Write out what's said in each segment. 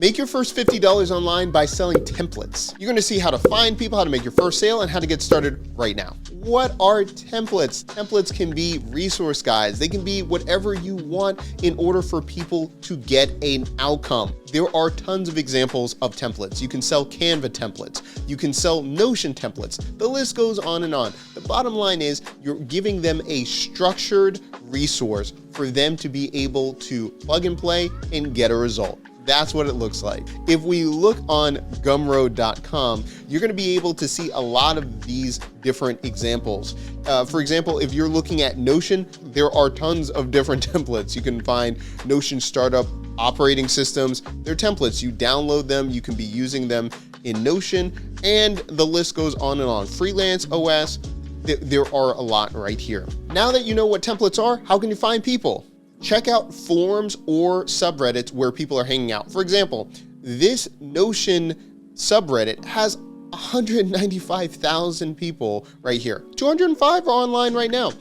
Make your first $50 online by selling templates. You're gonna see how to find people, how to make your first sale, and how to get started right now. What are templates? Templates can be resource guides. They can be whatever you want in order for people to get an outcome. There are tons of examples of templates. You can sell Canva templates. You can sell Notion templates. The list goes on and on. The bottom line is you're giving them a structured resource for them to be able to plug and play and get a result. That's what it looks like. If we look on Gumroad.com, you're going to be able to see a lot of these different examples. For example, if you're looking at Notion, there are tons of different templates. You can find Notion startup operating systems. They're templates. You download them. You can be using them in Notion, and the list goes on and on. Freelance OS, there are a lot right here. Now that you know what templates are, how can you find people? Check out forums or subreddits where people are hanging out. For example, this Notion subreddit has 195,000 people right here. 205 are online right now.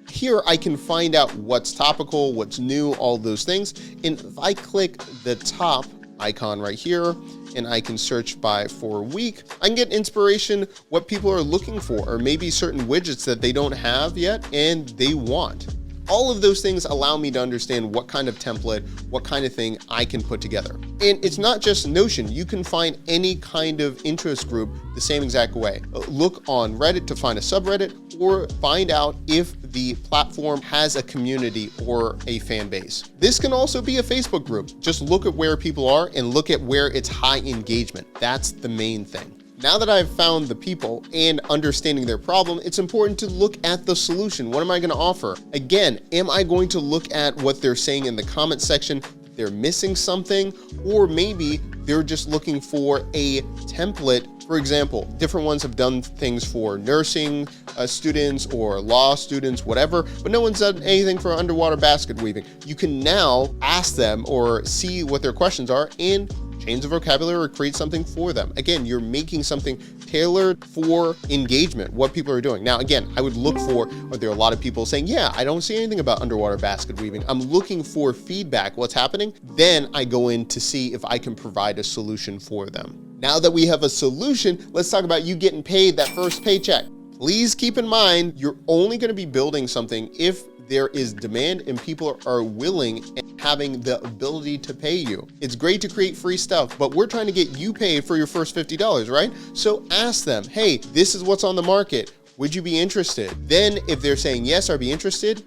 Here I can find out what's topical, what's new, all those things. And if I click the top icon right here and I can search by for a week, I can get inspiration what people are looking for, or maybe certain widgets that they don't have yet and they want. All of those things allow me to understand what kind of template, what kind of thing I can put together. And it's not just Notion. You can find any kind of interest group the same exact way. Look on Reddit to find a subreddit, or find out if the platform has a community or a fan base. This can also be a Facebook group. Just look at where people are and look at where it's high engagement. That's the main thing. Now that I've found the people and understanding their problem, it's important to look at the solution. What am I going to offer? Again, am I going to look at what they're saying in the comment section? They're missing something, or maybe they're just looking for a template. For example, different ones have done things for nursing students or law students, whatever, but no one's done anything for underwater basket weaving. You can now ask them or see what their questions are and change the vocabulary or create something for them. Again, you're making something tailored for engagement, what people are doing. Now, again, I would look for, are there a lot of people saying, yeah, I don't see anything about underwater basket weaving. I'm looking for feedback, what's happening? Then I go in to see if I can provide a solution for them. Now that we have a solution, let's talk about you getting paid that first paycheck. Please keep in mind, you're only going to be building something if there is demand and people are willing and having the ability to pay you. It's great to create free stuff, but we're trying to get you paid for your first $50, right? So ask them, hey, this is what's on the market. Would you be interested? Then if they're saying yes, I'd be interested,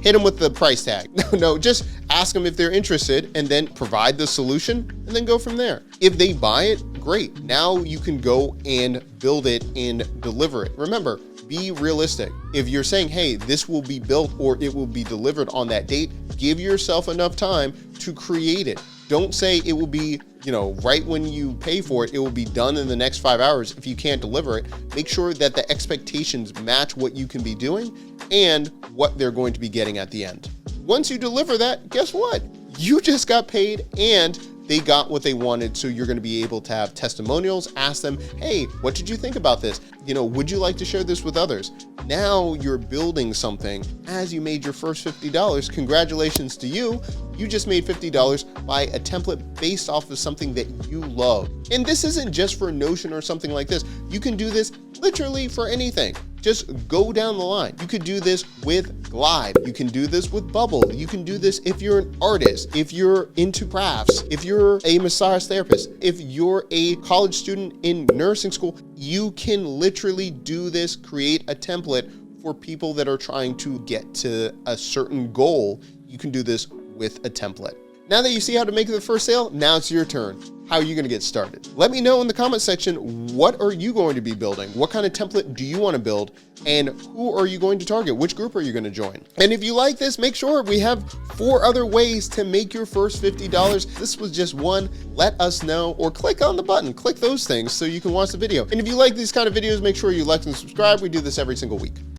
hit them with the price tag. No, just ask them if they're interested and then provide the solution and then go from there. If they buy it, great. Now you can go and build it and deliver it. Remember, be realistic. If you're saying, hey, this will be built or it will be delivered on that date, give yourself enough time to create it. Don't say it will be, right when you pay for it, it will be done in the next 5 hours. If you can't deliver it, make sure that the expectations match what you can be doing and what they're going to be getting at the end. Once you deliver that, guess what? You just got paid and they got what they wanted. So you're going to be able to have testimonials, ask them, hey, what did you think about this? Would you like to share this with others? Now you're building something as you made your first $50. Congratulations to you. You just made $50 by a template based off of something that you love. And this isn't just for Notion or something like this. You can do this literally for anything. Just go down the line. You could do this with Glide. You can do this with Bubble. You can do this if you're an artist, if you're into crafts, if you're a massage therapist, if you're a college student in nursing school. You can literally do this, create a template for people that are trying to get to a certain goal. You can do this with a template. Now that you see how to make the first sale, now it's your turn. How are you going to get started? Let me know in the comment section, what are you going to be building? What kind of template do you want to build? And who are you going to target? Which group are you going to join? And if you like this, make sure we have 4 other ways to make your first $50. This was just one. Let us know, or click on the button. Click those things so you can watch the video. And if you like these kind of videos, make sure you like and subscribe. We do this every single week.